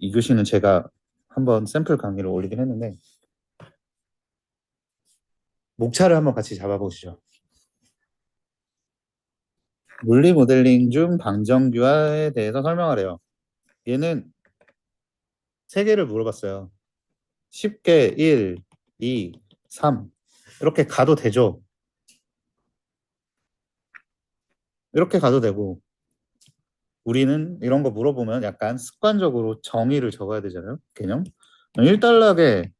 이 교시는 제가 한번 샘플 강의를 올리긴 했는데 목차를 한번 같이 잡아보시죠. 물리 모델링 중 방정규화에 대해서 설명하래요. 얘는 세 개를 물어봤어요. 쉽게 1, 2, 3 이렇게 가도 되죠. 이렇게 가도 되고 우리는 이런 거 물어보면 약간 습관적으로 정의를 적어야 되잖아요. 개념. 1단락에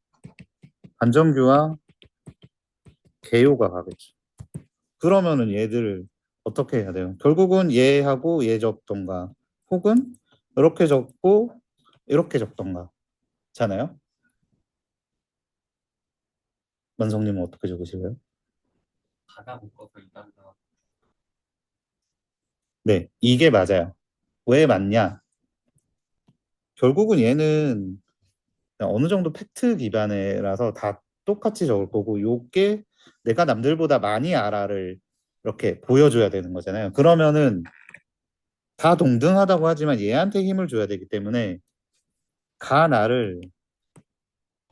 반정규화 개요가 가겠죠. 그러면은 얘들을 어떻게 해야 돼요? 결국은 얘하고 얘 적던가 혹은 이렇게 적고 이렇게 적던가 잖아요. 만성님은 어떻게 적으실래요? 가다 묶어서 이단다. 네, 이게 맞아요. 왜 맞냐? 결국은 얘는 그냥 어느 정도 팩트 기반이라서 다 똑같이 적을 거고 요게 내가 남들보다 많이 알아를 이렇게 보여줘야 되는 거잖아요. 그러면은 다 동등하다고 하지만 얘한테 힘을 줘야 되기 때문에 가나를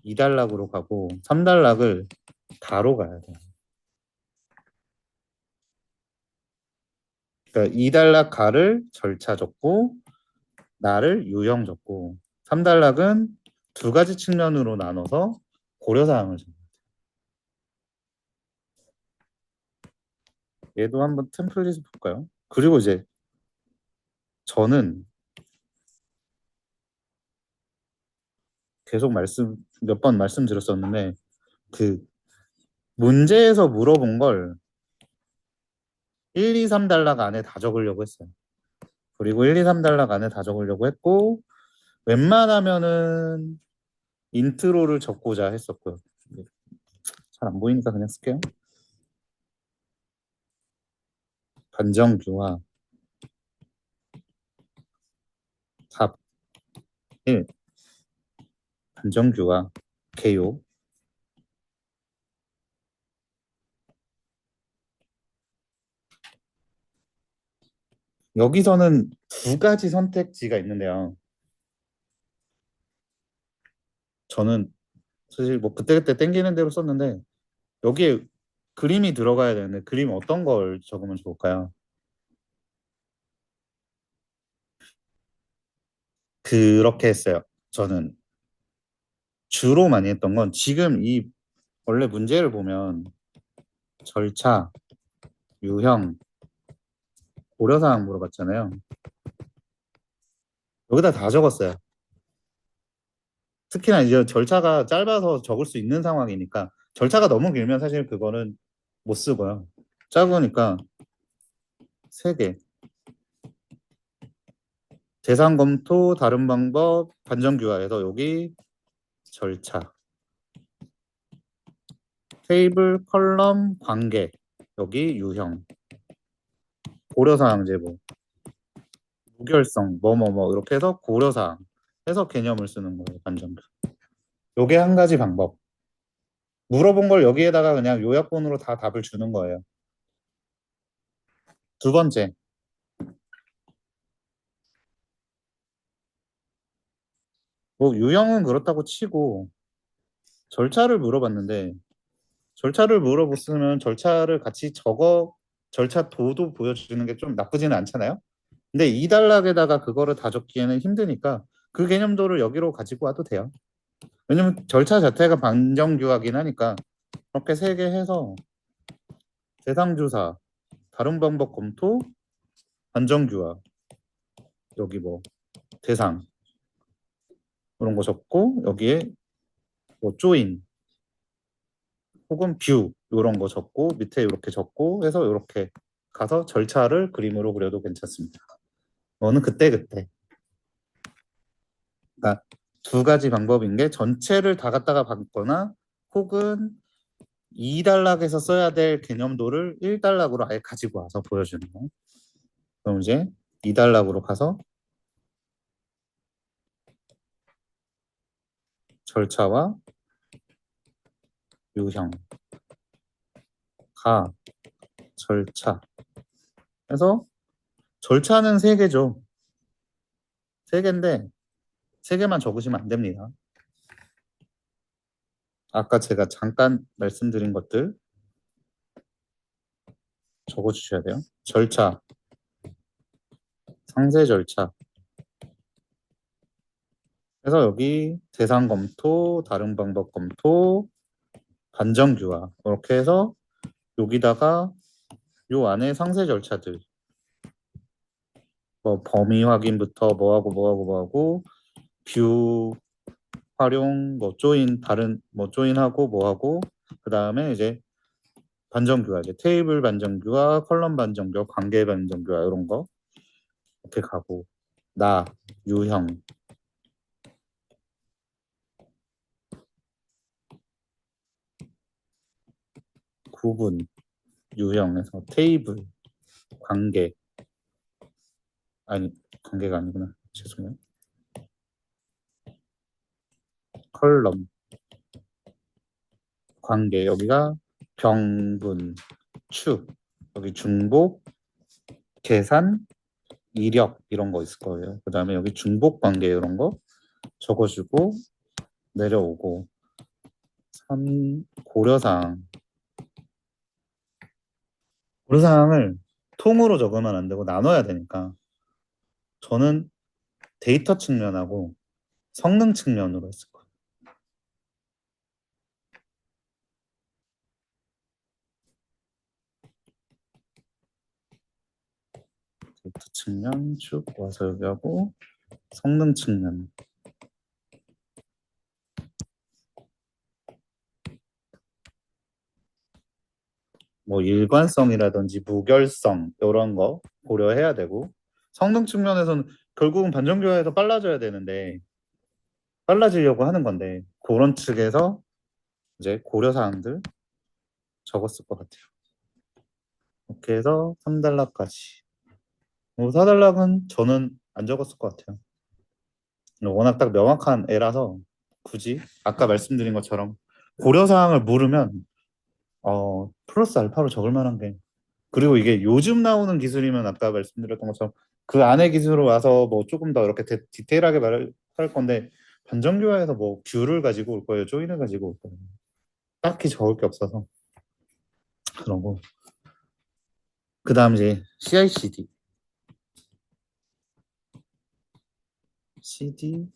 2단락으로 가고 3단락을 가로 가야 돼요. 그러니까 2단락 가를 절차 적고 나를 유형 적고 3단락은 두 가지 측면으로 나눠서 고려사항을 적어요. 얘도 한번 템플릿을 볼까요? 그리고 이제 저는 계속 몇 번 말씀드렸었는데 그 문제에서 물어본 걸 1, 2, 3단락 안에 다 적으려고 했어요. 그리고 1, 2, 3단락 안에 다 적으려고 했고 웬만하면은 인트로를 적고자 했었고요. 잘 안 보이니까 그냥 쓸게요. 반정규화 답 1. 반정규화 개요. 여기서는 두 가지 선택지가 있는데요. 저는 사실 뭐 그때그때 땡기는 대로 썼는데 여기에 그림이 들어가야 되는데 그림 어떤 걸 적으면 좋을까요? 그렇게 했어요. 저는 주로 많이 했던 건 지금 이 원래 문제를 보면 절차, 유형, 고려사항 물어봤잖아요. 여기다 다 적었어요. 특히나 이제 절차가 짧아서 적을 수 있는 상황이니까 절차가 너무 길면 사실 그거는 못 쓰고요. 짧으니까 세 개. 대상 검토, 다른 방법, 반전규화해서 여기 절차, 테이블, 컬럼, 관계, 여기 유형, 고려사항 제보, 무결성, 뭐뭐뭐 이렇게 해서 고려사항 해서 개념을 쓰는 거예요. 반전규. 요게 한 가지 방법. 물어본 걸 여기에다가 그냥 요약본으로 다 답을 주는 거예요. 두 번째, 뭐 유형은 그렇다고 치고 절차를 물어봤는데 절차를 물어봤으면 절차를 같이 적어 절차 도도 보여주는 게 좀 나쁘지는 않잖아요. 근데 이 단락에다가 그거를 다 적기에는 힘드니까 그 개념도를 여기로 가지고 와도 돼요. 왜냐면 절차 자체가 방정규하긴 하니까 이렇게 세 개 해서 대상조사, 다른 방법 검토, 반정규화 여기 뭐 대상 이런 거 적고 여기에 뭐 조인 혹은 뷰 이런 거 적고 밑에 이렇게 적고 해서 이렇게 가서 절차를 그림으로 그려도 괜찮습니다. 이거는 그때그때. 그러니까 두 가지 방법인 게 전체를 다 갖다가 받거나 혹은 2단락에서 써야 될 개념도를 1단락으로 아예 가지고 와서 보여주는 거. 그럼 이제 2단락으로 가서 절차와 유형, 가, 절차 해서 절차는 세 개죠. 세 개인데 세 개만 적으시면 안 됩니다. 아까 제가 잠깐 말씀드린 것들 적어주셔야 돼요. 절차, 상세 절차. 그래서 여기 대상 검토, 다른 방법 검토, 반정규화 이렇게 해서 여기다가 요 안에 상세 절차들 뭐 범위 확인부터 뭐하고 뭐하고 뭐하고 뷰 활용 뭐 조인 다른 뭐 조인하고 뭐하고 그 다음에 이제 반정교화 이제 테이블 반정교화 컬럼 반정교화 관계 반정교화 이런 거 이렇게 가고 나 유형 구분 유형에서 테이블 관계 아니 관계가 아니구나 죄송해요 컬럼 관계 여기가 병분 추 여기 중복 계산 이력 이런 거 있을 거예요. 그 다음에 여기 중복 관계 이런 거 적어주고 내려오고 3 고려사항 고려사항을 통으로 적으면 안 되고 나눠야 되니까 저는 데이터 측면하고 성능 측면으로 했을 거예요. 데이터 측면 쭉 와서 여기 하고 성능 측면 뭐 일관성이라든지 무결성 이런 거 고려해야 되고 성능 측면에서는 결국은 반전교화에서 빨라져야 되는데 빨라지려고 하는 건데 그런 측에서 이제 고려사항들 적었을 것 같아요. 이렇게 해서 3단락까지 뭐 4단락은 저는 안 적었을 것 같아요. 워낙 딱 명확한 애라서 굳이 아까 말씀드린 것처럼 고려사항을 물으면 플러스 알파로 적을 만한 게 그리고 이게 요즘 나오는 기술이면 아까 말씀드렸던 것처럼 그 안에 기술로 와서 뭐 조금 더 이렇게 디테일하게 말할 건데 반전교화에서 뭐 뷰를 가지고 올 거예요 조인을 가지고 올 거예요 딱히 적을 게 없어서 그러고 그 다음 이제 CI/CD CD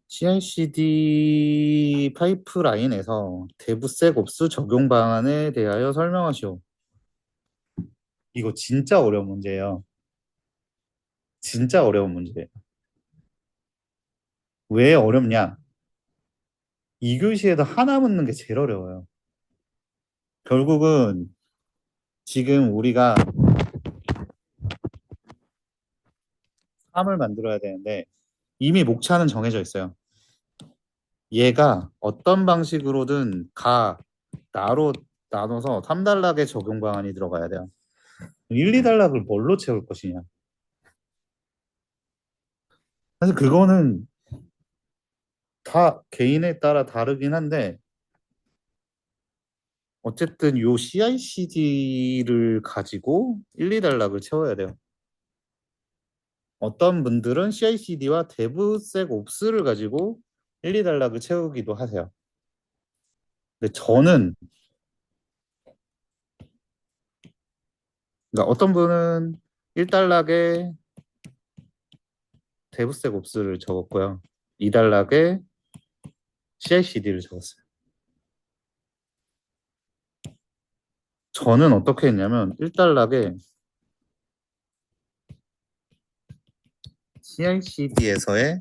CI/CD 파이프라인에서 대부색옵스 적용 방안에 대하여 설명하시오. 이거 진짜 어려운 문제예요. 진짜 어려운 문제예요. 왜 어렵냐? 2교시에도 하나 묻는 게 제일 어려워요. 결국은 지금 우리가 3을 만들어야 되는데 이미 목차는 정해져 있어요. 얘가 어떤 방식으로든 나로 나눠서 3단락의 적용 방안이 들어가야 돼요. 1, 2단락을 뭘로 채울 것이냐. 사실 그거는 다 개인에 따라 다르긴 한데 어쨌든 요 CI/CD를 가지고 1, 2단락을 채워야 돼요. 어떤 분들은 CI/CD와 DevSecOps를 가지고 1, 2단락을 채우기도 하세요. 근데 저는 그러니까 어떤 분은 1단락에 DevSecOps를 적었고요. 2단락에 CI/CD를 적었어요. 저는 어떻게 했냐면 1단락에 CI/CD에서의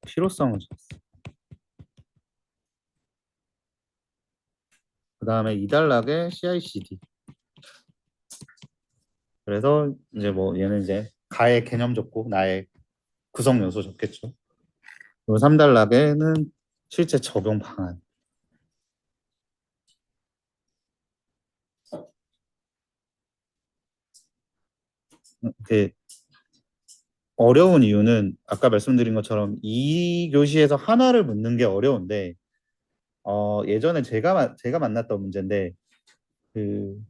필요성을 적었어요. 그 다음에 2단락에 CI/CD. 그래서 이제 뭐 얘는 이제 가의 개념 적고 나의 구성 요소 적겠죠. 그리고 3단락에는 실제 적용 방안. 그 어려운 이유는 아까 말씀드린 것처럼 이 교시에서 하나를 묻는 게 어려운데 예전에 제가 만났던 문제인데 그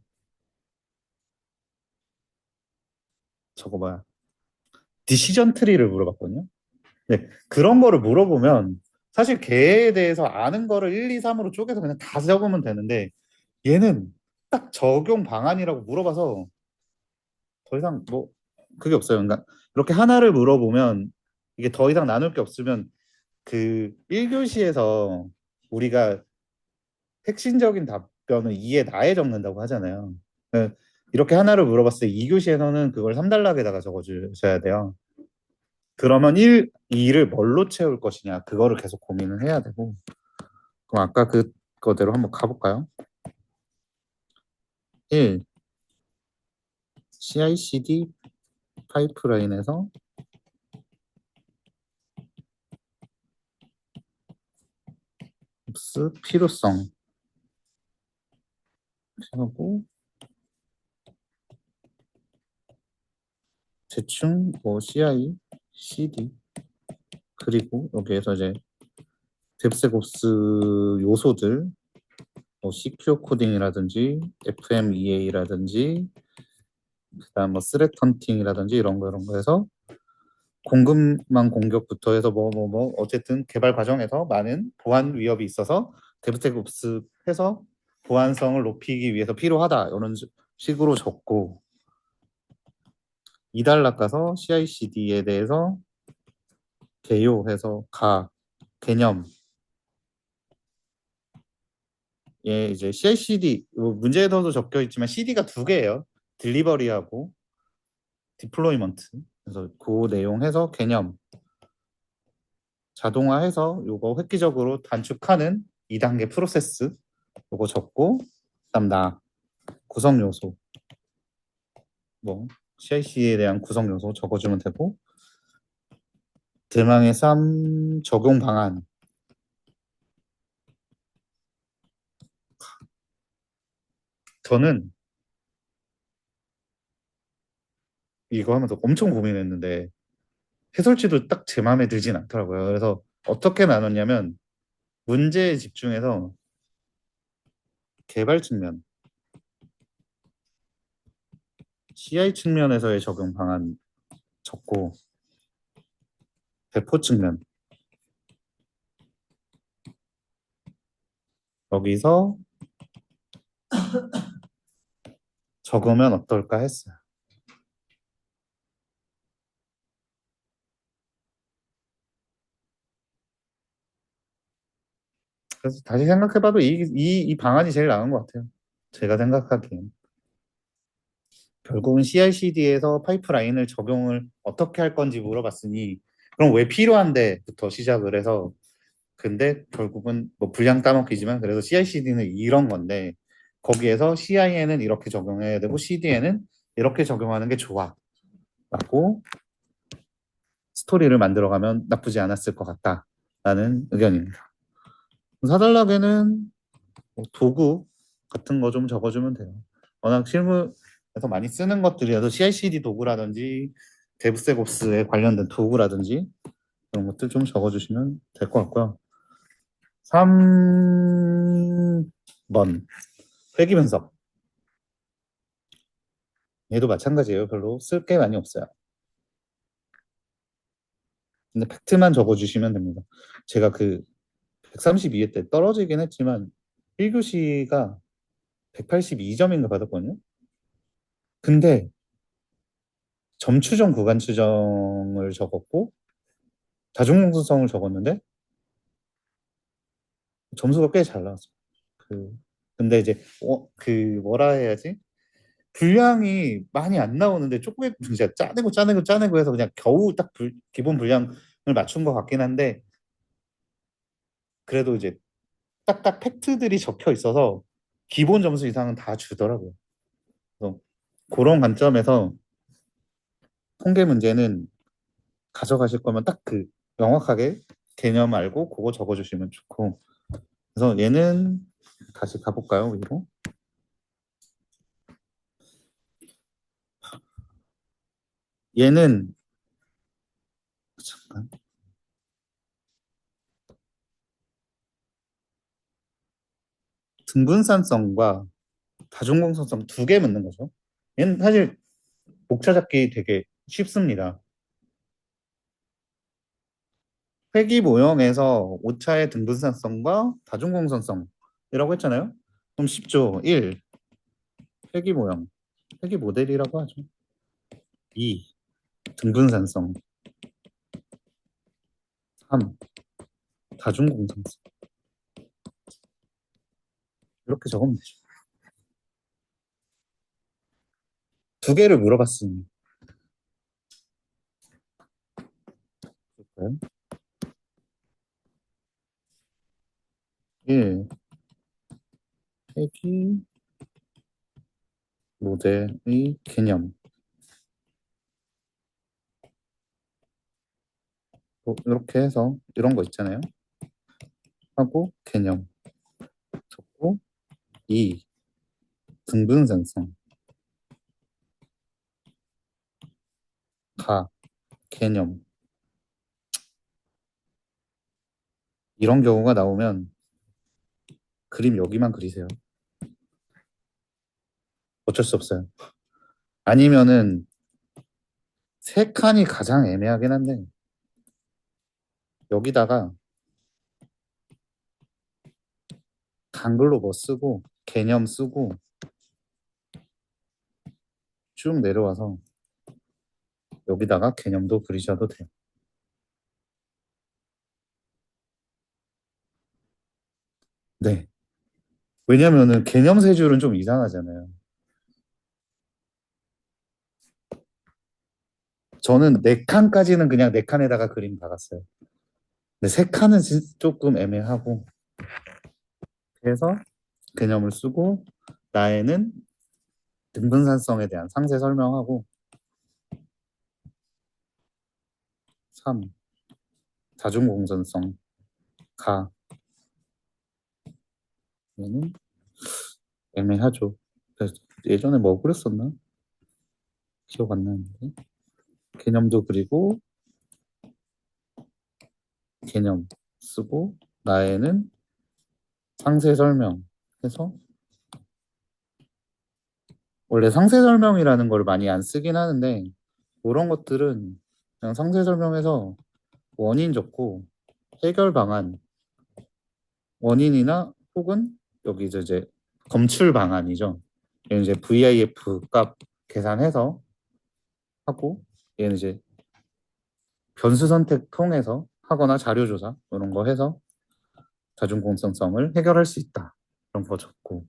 저거 뭐야 디시전 트리를 물어봤거든요. 네, 그런 거를 물어보면 사실 걔에 대해서 아는 거를 1, 2, 3으로 쪼개서 그냥 다 적으면 되는데 얘는 딱 적용 방안이라고 물어봐서 더 이상 뭐 그게 없어요. 그러니까 이렇게 하나를 물어보면 이게 더 이상 나눌 게 없으면 그 1교시에서 우리가 핵심적인 답변을 2에 나에 적는다고 하잖아요. 그 이렇게 하나를 물어봤을 때 2교시에서는 그걸 3단락에다가 적어주셔야 돼요. 그러면 2를 뭘로 채울 것이냐 그거를 계속 고민을 해야 되고 그럼 아까 그거대로 한번 가볼까요? 1. CI/CD 파이프라인에서 필요성 하고 대충 뭐 CI, CD 그리고 여기에서 이제 뎁스곱스 요소들 뭐 CQ 코딩이라든지 FMEA라든지 그다음 뭐 스레트 헌팅이라든지 이런 거 해서 공급망 공격부터 해서 뭐 어쨌든 개발 과정에서 많은 보안 위협이 있어서 뎁스곱스 해서 보안성을 높이기 위해서 필요하다 이런 식으로 적고 2달 낚아서 CI/CD에 대해서 개요해서 개념 예 이제 CI/CD 문제에서도 적혀 있지만 CD가 두 개예요. 딜리버리하고 디플로이먼트. 그래서 그 내용 해서 개념 자동화해서 요거 획기적으로 단축하는 2단계 프로세스 요거 적고 그다음 구성 요소 뭐 CI/CD에 대한 구성 요소 적어주면 되고 대망의 3 적용 방안 저는 이거 하면서 엄청 고민했는데 해설지도 딱 제 마음에 들진 않더라고요. 그래서 어떻게 나눴냐면 문제에 집중해서 개발 측면, CI 측면에서의 적용 방안 적고 배포 측면 여기서 적으면 어떨까 했어요. 그래서 다시 생각해봐도 이 방안이 제일 나은 것 같아요. 제가 생각하기엔. 결국은 CI/CD에서 파이프라인을 적용을 어떻게 할 건지 물어봤으니 그럼 왜 필요한데부터 시작을 해서 근데 결국은 뭐 분량 따먹기지만 그래서 CI/CD는 이런 건데 거기에서 CI에는 이렇게 적용해야 되고 CD에는 이렇게 적용하는 게 좋아 라고 스토리를 만들어가면 나쁘지 않았을 것 같다라는 의견입니다. 사단락에는 뭐 도구 같은 거 좀 적어주면 돼요. 워낙 실무에서 많이 쓰는 것들이라서 CI/CD 도구라든지 데브세곱스에 관련된 도구라든지 그런 것들 좀 적어주시면 될 것 같고요. 3번 회귀 분석 얘도 마찬가지예요. 별로 쓸 게 많이 없어요. 근데 팩트만 적어주시면 됩니다. 제가 그 132회 때 떨어지긴 했지만 1교시가 182점인가 받았거든요. 근데 점추정 구간 추정을 적었고 자중공소성을 적었는데 점수가 꽤 잘 나왔어요. 근데 이제 그 뭐라 해야지? 분량이 많이 안 나오는데 조금 진짜 짜내고 해서 그냥 겨우 딱 기본 분량을 맞춘 것 같긴 한데 그래도 이제 딱딱 팩트들이 적혀 있어서 기본 점수 이상은 다 주더라고요. 그래서 그런 관점에서 통계 문제는 가져가실 거면 딱 그 명확하게 개념 알고 그거 적어주시면 좋고 그래서 얘는 다시 가볼까요 위로 얘는 잠깐 등분산성과 다중공선성 두 개 묻는 거죠. 얘는 사실 복차 잡기 되게 쉽습니다. 회귀 모형에서 오차의 등분산성과 다중공선성이라고 했잖아요. 그럼 쉽죠. 1. 회귀 모형. 회귀 모델이라고 하죠. 2. 등분산성. 3. 다중공선성. 이렇게 적으면 되죠. 두 개를 물어봤으니. 볼까요? 1. 회귀 모델의 개념. 뭐 이렇게 해서 이런 거 있잖아요. 하고 개념. 적고 2. 등분산성. 가. 개념. 이런 경우가 나오면 그림 여기만 그리세요. 어쩔 수 없어요. 아니면은 세 칸이 가장 애매하긴 한데 여기다가 한글로 뭐 쓰고 개념 쓰고 쭉 내려와서 여기다가 개념도 그리셔도 돼요. 네. 왜냐면은 개념 세 줄은 좀 이상하잖아요. 저는 네 칸까지는 그냥 네 칸에다가 그림 박았어요. 근데 세 칸은 조금 애매하고 그래서 개념을 쓰고 나에는 등분산성에 대한 상세 설명하고 3. 다중공전성 가 얘는 애매하죠. 그래서 예전에 뭐 그랬었나? 기억 안 나는데 개념도 그리고 개념 쓰고 나에는 상세 설명해서 원래 상세 설명이라는 걸 많이 안 쓰긴 하는데 그런 것들은 그냥 상세 설명해서 원인 적고 해결 방안 원인이나 혹은 여기 이제 검출 방안이죠. 얘는 이제 VIF 값 계산해서 하고 얘는 이제 변수 선택 통해서 하거나 자료 조사 이런 거 해서 다중공정성을 해결할 수 있다. 이런 거 적고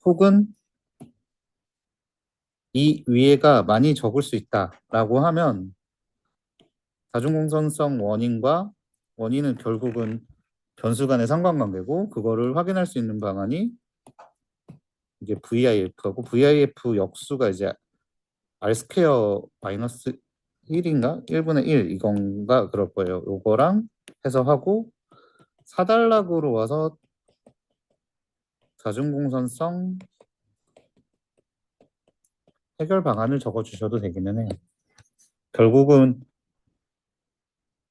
혹은 이 위에가 많이 적을 수 있다라고 하면 다중공정성 원인과 원인은 결국은 변수 간의 상관관계고 그거를 확인할 수 있는 방안이 이게 VIF하고 VIF 역수가 이제 R 스퀘어 마이너스 1인가? 1분의 1 이건가 그럴 거예요. 요거랑 해서 하고 4단락으로 와서 다중공선성 해결 방안을 적어주셔도 되기는 해요. 결국은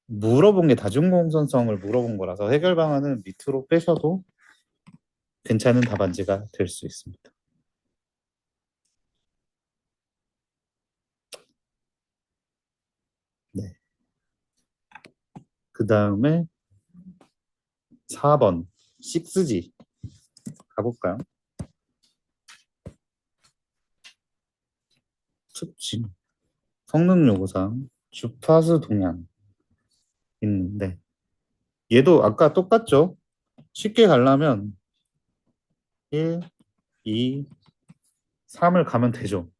물어본 게 다중공선성을 물어본 거라서 해결 방안은 밑으로 빼셔도 괜찮은 답안지가 될 수 있습니다. 네. 그 다음에 4번 6G 가볼까요? 특징 성능 요구사항 주파수 동향 있는데 얘도 아까 똑같죠? 쉽게 가려면 1, 2, 3을 가면 되죠.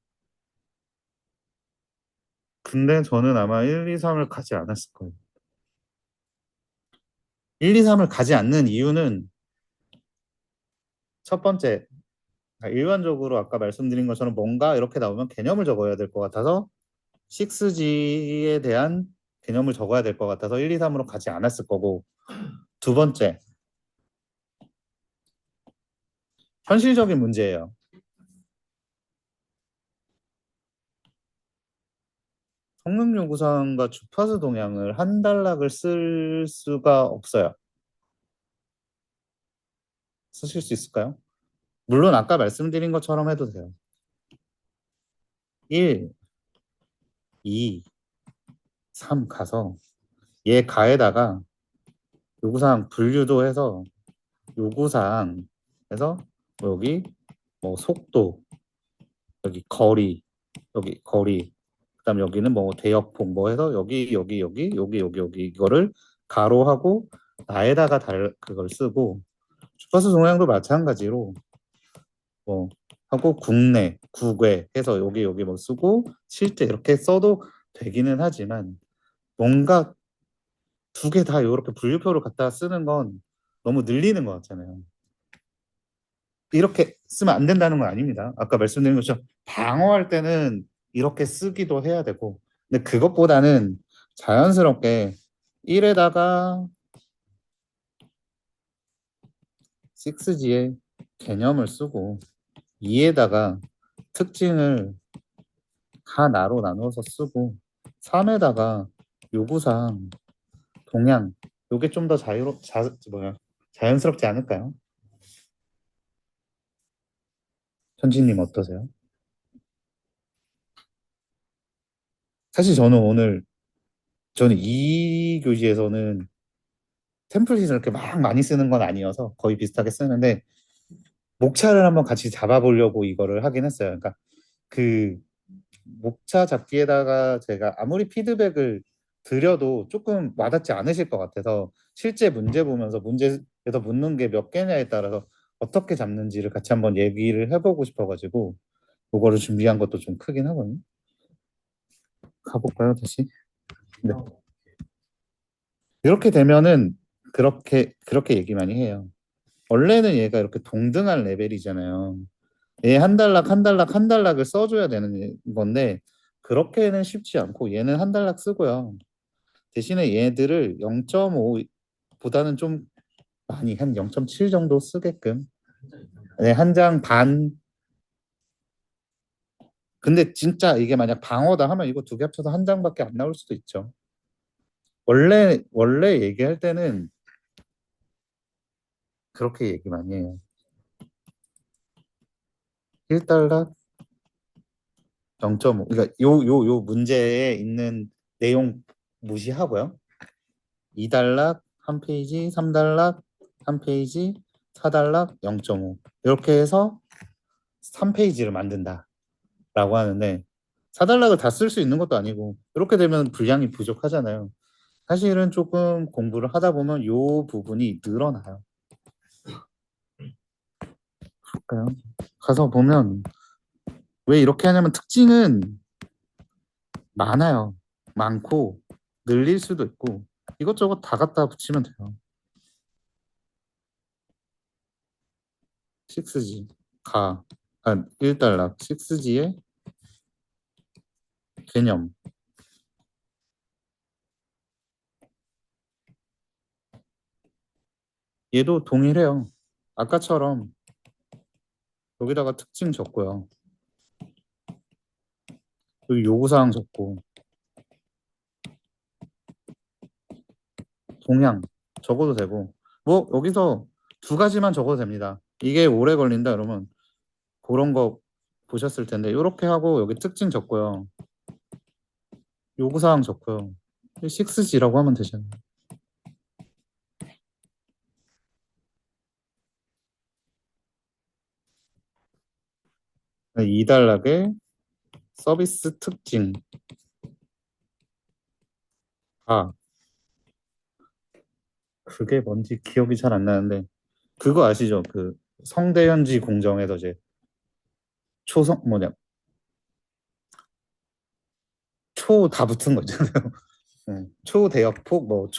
근데 저는 아마 1, 2, 3을 가지 않았을 거예요. 1, 2, 3을 가지 않는 이유는 첫 번째, 일반적으로 아까 말씀드린 것처럼 뭔가 이렇게 나오면 개념을 적어야 될 것 같아서 6G에 대한 개념을 적어야 될 것 같아서 1, 2, 3으로 가지 않았을 거고 두 번째, 현실적인 문제예요. 성능 요구사항과 주파수 동향을 한 단락을 쓸 수가 없어요. 쓰실 수 있을까요? 물론 아까 말씀드린 것처럼 해도 돼요. 1, 2, 3 가서 얘 가에다가 요구사항 분류도 해서 요구사항 해서 여기 뭐 속도, 여기 거리, 여기 거리, 그다음 여기는 뭐 대역폭 뭐 해서 여기 이거를 가로하고 나에다가 그걸 쓰고 주파수 동향도 마찬가지로 뭐 하고 국내, 국외 해서 여기 뭐 쓰고 실제 이렇게 써도 되기는 하지만 뭔가 두 개 다 이렇게 분류표를 갖다 쓰는 건 너무 늘리는 것 같잖아요. 이렇게 쓰면 안 된다는 건 아닙니다. 아까 말씀드린 것처럼 방어할 때는 이렇게 쓰기도 해야 되고 근데 그것보다는 자연스럽게 1에다가 6G의 개념을 쓰고 2에다가 특징을 하나로 나눠서 쓰고 3에다가 요구사항 동향 요게 좀 더 자연스럽지 않을까요? 현진님 어떠세요? 사실 저는 이 교시에서는 템플릿을 이렇게 막 많이 쓰는 건 아니어서 거의 비슷하게 쓰는데 목차를 한번 같이 잡아보려고 이거를 하긴 했어요. 그러니까 그 목차 잡기에다가 제가 아무리 피드백을 드려도 조금 와닿지 않으실 것 같아서 실제 문제 보면서 문제에서 묻는 게 몇 개냐에 따라서 어떻게 잡는지를 같이 한번 얘기를 해보고 싶어가지고 그거를 준비한 것도 좀 크긴 하거든요. 가볼까요, 다시? 네. 이렇게 되면은 그렇게 얘기 많이 해요. 원래는 얘가 이렇게 동등한 레벨이잖아요. 얘 한 단락 한 단락 한 단락을 써줘야 되는 건데 그렇게는 쉽지 않고 얘는 한 단락 쓰고요. 대신에 얘들을 0.5보다는 좀 많이 한 0.7 정도 쓰게끔 네, 한 장 반. 근데 진짜 이게 만약 방어다 하면 이거 두 개 합쳐서 한 장밖에 안 나올 수도 있죠. 원래 얘기할 때는 그렇게 얘기 많이 해요. 1달러 0.5. 그러니까 요 문제에 있는 내용 무시하고요. 2달러 한 페이지, 3달러 한 페이지, 4달러 0.5. 이렇게 해서 3페이지를 만든다라고 하는데 4달러를 다 쓸 수 있는 것도 아니고 이렇게 되면 분량이 부족하잖아요. 사실은 조금 공부를 하다 보면 요 부분이 늘어나요. 볼까요? 가서 보면 왜 이렇게 하냐면 특징은 많아요. 많고 늘릴 수도 있고 이것저것 다 갖다 붙이면 돼요. 6G 가 1달러 6G의 개념 얘도 동일해요. 아까처럼 여기다가 특징 적고요. 여기 요구사항 적고 동향 적어도 되고 뭐 여기서 두 가지만 적어도 됩니다. 이게 오래 걸린다 그러면 그런 거 보셨을 텐데 이렇게 하고 여기 특징 적고요. 요구사항 적고요. 6G라고 하면 되잖아요. 이단락의 서비스 특징 그게 뭔지 기억이 잘 안 나는데 그거 아시죠? 그 성대현지 공정에서 이제 초성 뭐냐 초 다 붙은 거 있잖아요. 초대역폭 뭐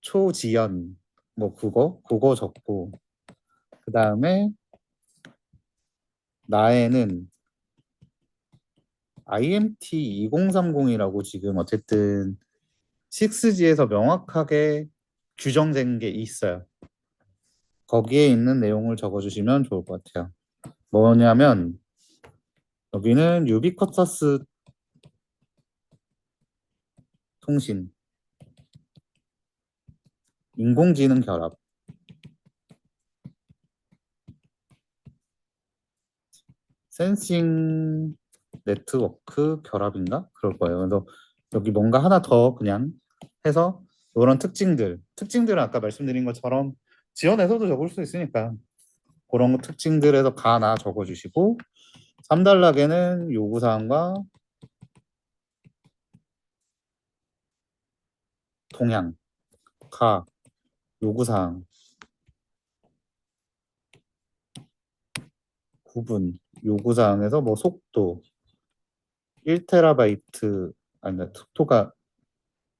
초지연 뭐 그거 적고 그 다음에 나에는 IMT 2030이라고 지금 어쨌든 6G에서 명확하게 규정된 게 있어요. 거기에 있는 내용을 적어주시면 좋을 것 같아요. 뭐냐면 여기는 유비쿼터스 통신, 인공지능 결합, 센싱 네트워크 결합인가? 그럴 거예요. 그래서 여기 뭔가 하나 더 그냥 해서 이런 특징들은 아까 말씀드린 것처럼 지원에서도 적을 수 있으니까 그런 특징들에서 가 나 적어주시고 3단락에는 요구사항과 동향, 가, 요구사항, 구분, 요구사항에서 뭐 속도, 1테라바이트, 아니, 속도가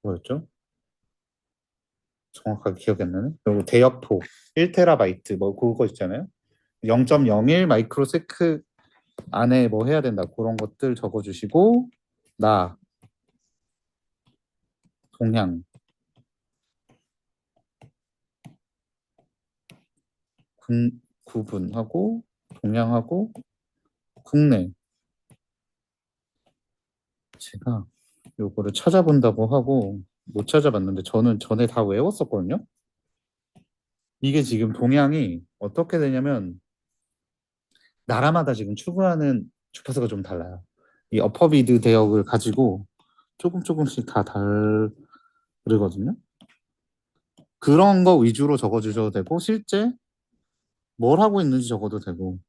뭐였죠? 정확하게 기억이 안 나네. 그리고 대역폭, 1테라바이트, 뭐 그거 있잖아요. 0.01 마이크로세크 안에 뭐 해야 된다. 그런 것들 적어주시고, 나, 동향, 구분하고, 동향하고, 국내. 제가 요거를 찾아본다고 하고 못 찾아봤는데 저는 전에 다 외웠었거든요. 이게 지금 동향이 어떻게 되냐면 나라마다 지금 추구하는 주파수가 좀 달라요. 이 어퍼비드 대역을 가지고 조금씩 다 다르거든요. 그런 거 위주로 적어주셔도 되고 실제 뭘 하고 있는지 적어도 되고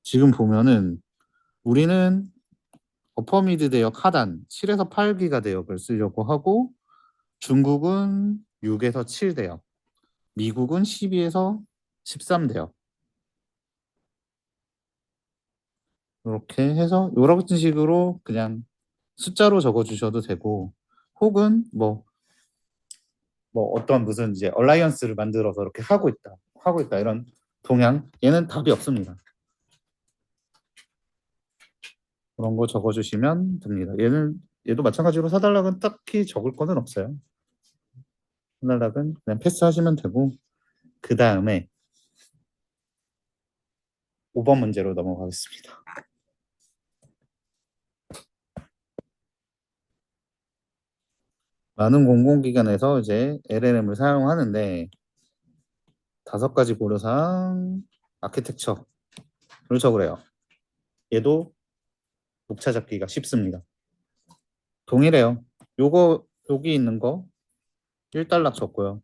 지금 보면은 우리는 어퍼미드 대역 하단 7에서 8기가 대역을 쓰려고 하고 중국은 6에서 7대역 미국은 12에서 13대역 이렇게 해서 이런 식으로 그냥 숫자로 적어주셔도 되고 혹은 뭐 어떤 무슨 이제 얼라이언스를 만들어서 이렇게 하고 있다 이런 동향 얘는 답이 없습니다. 그런 거 적어주시면 됩니다. 얘도 마찬가지로 사단락은 딱히 적을 거는 없어요. 사단락은 그냥 패스하시면 되고 그 다음에 5번 문제로 넘어가겠습니다. 많은 공공기관에서 이제 LLM을 사용하는데 5가지 고려사항 아키텍처를 적으래요. 얘도 목차 잡기가 쉽습니다. 동일해요. 여기 있는 거 1단락 적고요.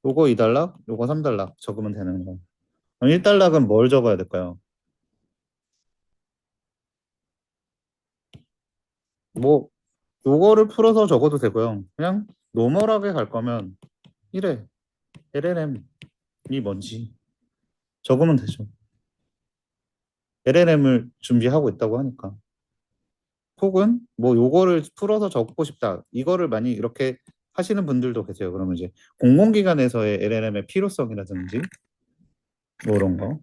요거 2단락, 요거 3단락 적으면 되는 거. 그럼 1단락은 뭘 적어야 될까요? 뭐 요거를 풀어서 적어도 되고요. 그냥 노멀하게 갈 거면 1회 LLM이 뭔지 적으면 되죠. LLM을 준비하고 있다고 하니까. 혹은 뭐 요거를 풀어서 적고 싶다. 이거를 많이 이렇게 하시는 분들도 계세요. 그러면 이제 공공기관에서의 LLM의 필요성이라든지 뭐 이런 거.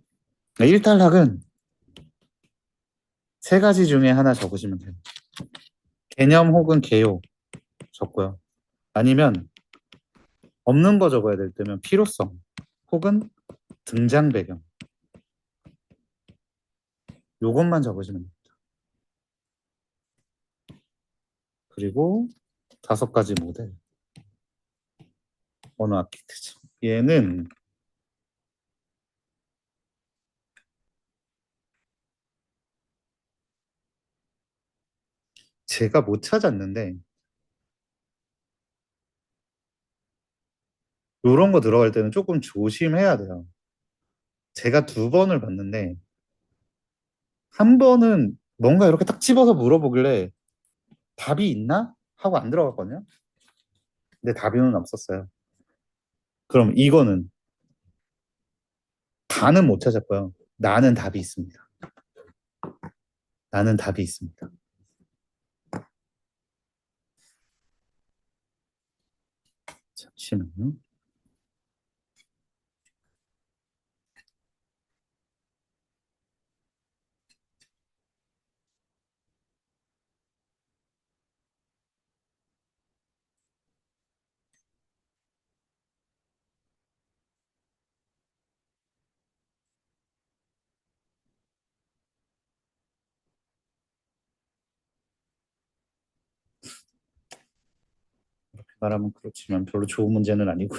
1단락은 3가지 중에 하나 적으시면 돼요. 개념 혹은 개요 적고요. 아니면 없는 거 적어야 될 때면 필요성 혹은 등장 배경 요것만 적으시면 돼요. 그리고 5가지 모델 언어 아키텍처 얘는 제가 못 찾았는데 이런 거 들어갈 때는 조금 조심해야 돼요. 제가 2번을 봤는데 한 번은 뭔가 이렇게 딱 집어서 물어보길래 답이 있나? 하고 안 들어갔거든요. 근데 답은 없었어요. 그럼 이거는 다는 못 찾았고요. 나는 답이 있습니다. 나는 답이 있습니다. 잠시만요. 말하면 그렇지만 별로 좋은 문제는 아니고.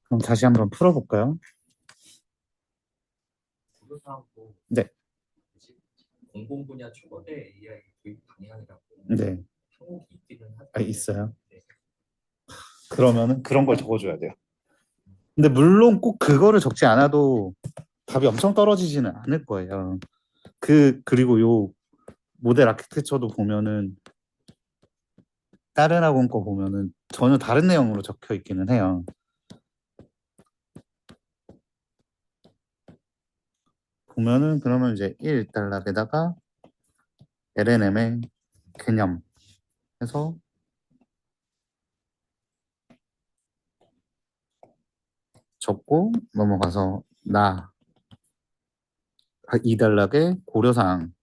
그럼 다시 한번 풀어볼까요? 구조사하고 네, 공공 분야 초거대 AI 도입 방향이라고 네, 항목이 있기는 하죠. 있어요. 네. 그러면은 그런 걸 적어줘야 돼요. 근데 물론 꼭 그거를 적지 않아도 답이 엄청 떨어지지는 않을 거예요. 그리고 요 모델 아키텍처도 보면은 다른 학원 거 보면은 전혀 다른 내용으로 적혀 있기는 해요. 보면은 그러면 이제 1단락에다가 LNM의 개념 해서 적고 넘어가서 2단락의 고려사항.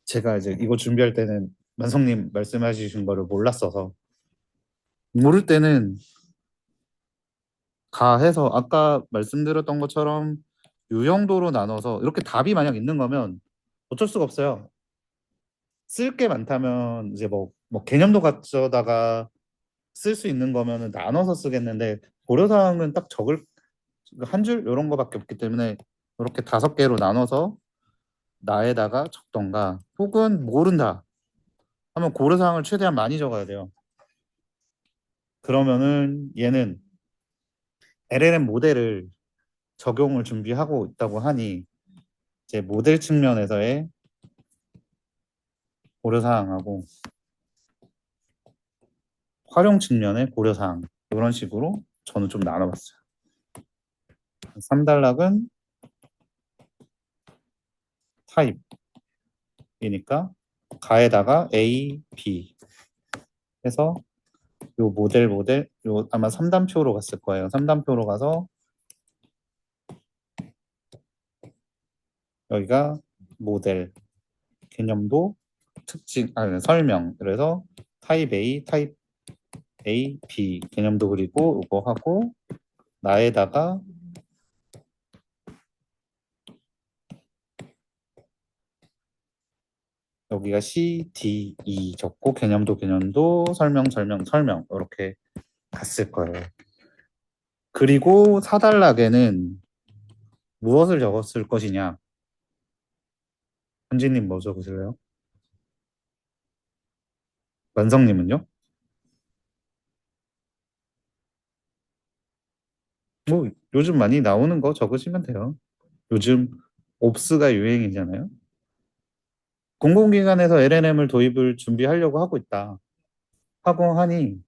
제가 이제 이거 준비할 때는 만성님 말씀해 주신 거를 몰랐어서 모를 때는 가 해서 아까 말씀드렸던 것처럼 유형도로 나눠서 이렇게 답이 만약 있는 거면 어쩔 수가 없어요. 쓸 게 많다면 이제 뭐 개념도 갖춰다가 쓸 수 있는 거면은 나눠서 쓰겠는데 고려사항은 딱 적을 한 줄 이런 거밖에 없기 때문에 이렇게 5개로 나눠서 나에다가 적던가 혹은 모른다 하면 고려사항을 최대한 많이 적어야 돼요. 그러면은 얘는 LLM 모델을 적용을 준비하고 있다고 하니 이제 모델 측면에서의 고려사항하고 활용 측면의 고려사항 이런 식으로 저는 좀 나눠봤어요. 3단락은 타입이니까 가에다가 A, B 해서 요 모델 요 아마 3단표로 갔을 거예요. 3단표로 가서 여기가 모델 개념도 특징 설명 그래서 타입 A, 타입 A, B 개념도 그리고 이거 하고 나에다가 여기가 C, D, E 적고 개념도 설명 이렇게 갔을 거예요. 그리고 4단락에는 무엇을 적었을 것이냐? 현진님 뭐 적으실래요? 완성님은요? 뭐 요즘 많이 나오는 거 적으시면 돼요. 요즘 옵스가 유행이잖아요. 공공기관에서 LNM을 도입을 준비하려고 하고 있다. 하고 하니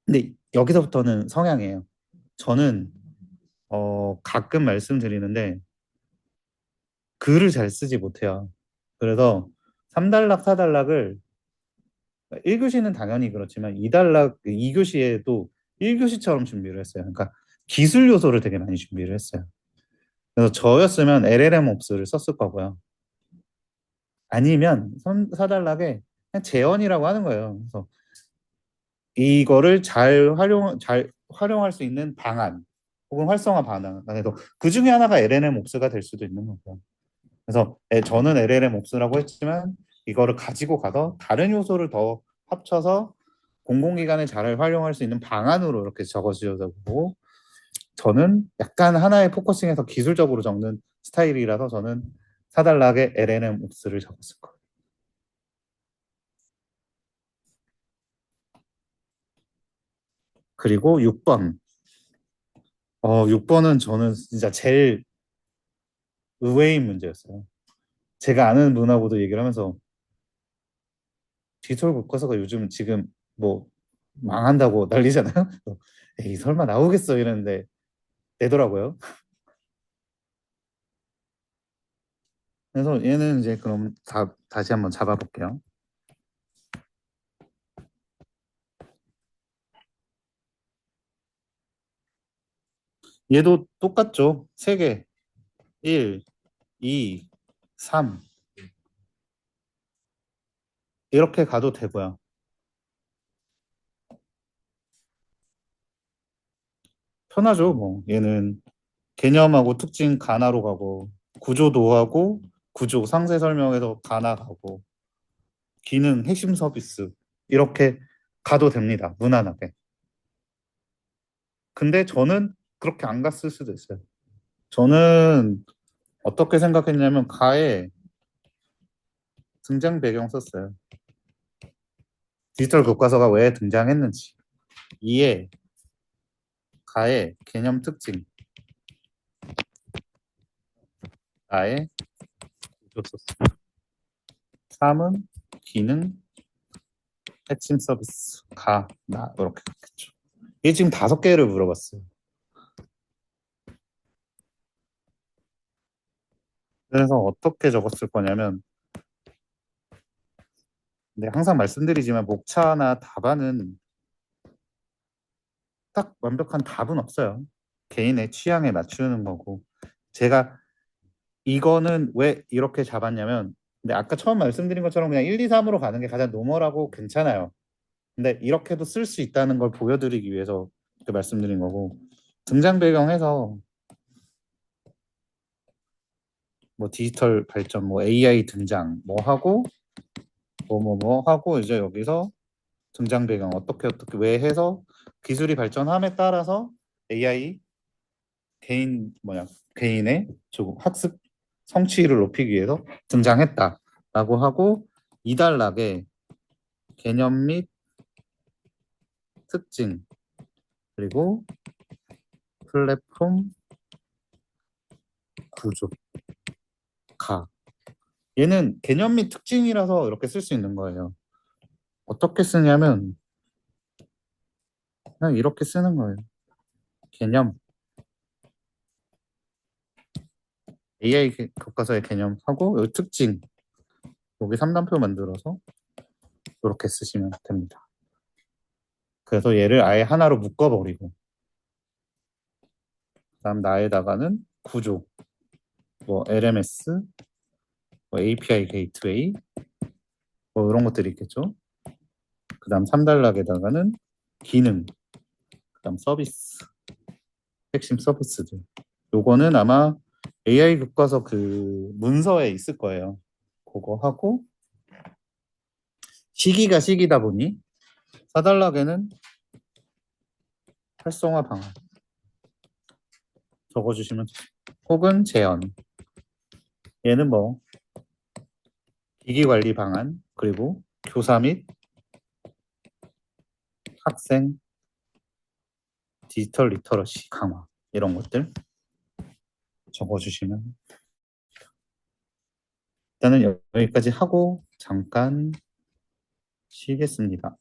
근데 여기서부터는 성향이에요. 저는 가끔 말씀드리는데 글을 잘 쓰지 못해요. 그래서 3단락, 4단락을 1교시는 당연히 그렇지만 2교시에도 1교시처럼 준비를 했어요. 그러니까 기술 요소를 되게 많이 준비를 했어요. 그래서 저였으면 LLM 옵스를 썼을 거고요. 아니면 4단락에 그냥 재현이라고 하는 거예요. 그래서 이거를 잘 활용할 수 있는 방안 혹은 활성화 방안. 그래서 그 중에 하나가 LLM 옵스가 될 수도 있는 거고요. 그래서 저는 LLM 옵스라고 했지만 이거를 가지고 가서 다른 요소를 더 합쳐서 공공기관에 잘 활용할 수 있는 방안으로 이렇게 적어주셔서 보고 저는 약간 하나에 포커싱해서 기술적으로 적는 스타일이라서 저는 4단락에 LLM 옵스를 적었을 거예요. 그리고 6번. 6번은 저는 진짜 제일 의외인 문제였어요. 제가 아는 분하고도 얘기를 하면서 디지털 교과서가 요즘 지금 뭐 망한다고 난리잖아요. 에이 설마 나오겠어 이랬는데 되더라고요. 그래서 얘는 이제 그럼 다시 한번 잡아볼게요. 얘도 똑같죠. 3개. 1, 2, 3 이렇게 가도 되고요. 편하죠. 뭐 얘는 개념하고 특징 가나로 가고 구조도하고 구조 상세 설명에서 가나 가고 기능 핵심 서비스 이렇게 가도 됩니다. 무난하게. 근데 저는 그렇게 안 갔을 수도 있어요. 저는 어떻게 생각했냐면 가에 등장 배경 썼어요. 디지털 교과서가 왜 등장했는지, 이에 가의 개념 특징, 나의 구조 썼어요. 3은 기능, 핵심 서비스, 가, 나 이렇게 갔겠죠. 이게 지금 5개를 물어봤어요. 그래서 어떻게 적었을 거냐면, 근데 항상 말씀드리지만 목차나 답안은 딱 완벽한 답은 없어요. 개인의 취향에 맞추는 거고. 제가 이거는 왜 이렇게 잡았냐면, 근데 아까 처음 말씀드린 것처럼 그냥 1, 2, 3으로 가는 게 가장 노멀하고 괜찮아요. 근데 이렇게도 쓸 수 있다는 걸 보여드리기 위해서 그 말씀드린 거고, 등장 배경에서 뭐 디지털 발전, 뭐 AI 등장, 뭐 하고 뭐 하고 이제 여기서 등장 배경 어떻게 왜 해서 기술이 발전함에 따라서 AI 개인의 조금 학습 성취를 높이기 위해서 등장했다라고 하고, 이단락에 개념 및 특징 그리고 플랫폼 구조 가, 얘는 개념 및 특징이라서 이렇게 쓸 수 있는 거예요. 어떻게 쓰냐면 그냥 이렇게 쓰는 거예요. 개념 AI 교과서의 개념하고 여기 특징, 여기 3단표 만들어서 이렇게 쓰시면 됩니다. 그래서 얘를 아예 하나로 묶어버리고, 그다음 나에다가는 구조, 뭐 LMS, 뭐 API 게이트웨이, 뭐 이런 것들이 있겠죠. 그다음 3단락에다가는 기능, 그다음 서비스, 핵심 서비스들. 요거는 아마 AI 교과서 그 문서에 있을 거예요. 그거 하고, 시기가 시기다 보니 4단락에는 활성화 방안 적어주시면 돼요. 혹은 재현. 얘는 뭐 기기 관리 방안, 그리고 교사 및 학생 디지털 리터러시 강화, 이런 것들 적어주시면. 일단은 여기까지 하고 잠깐 쉬겠습니다.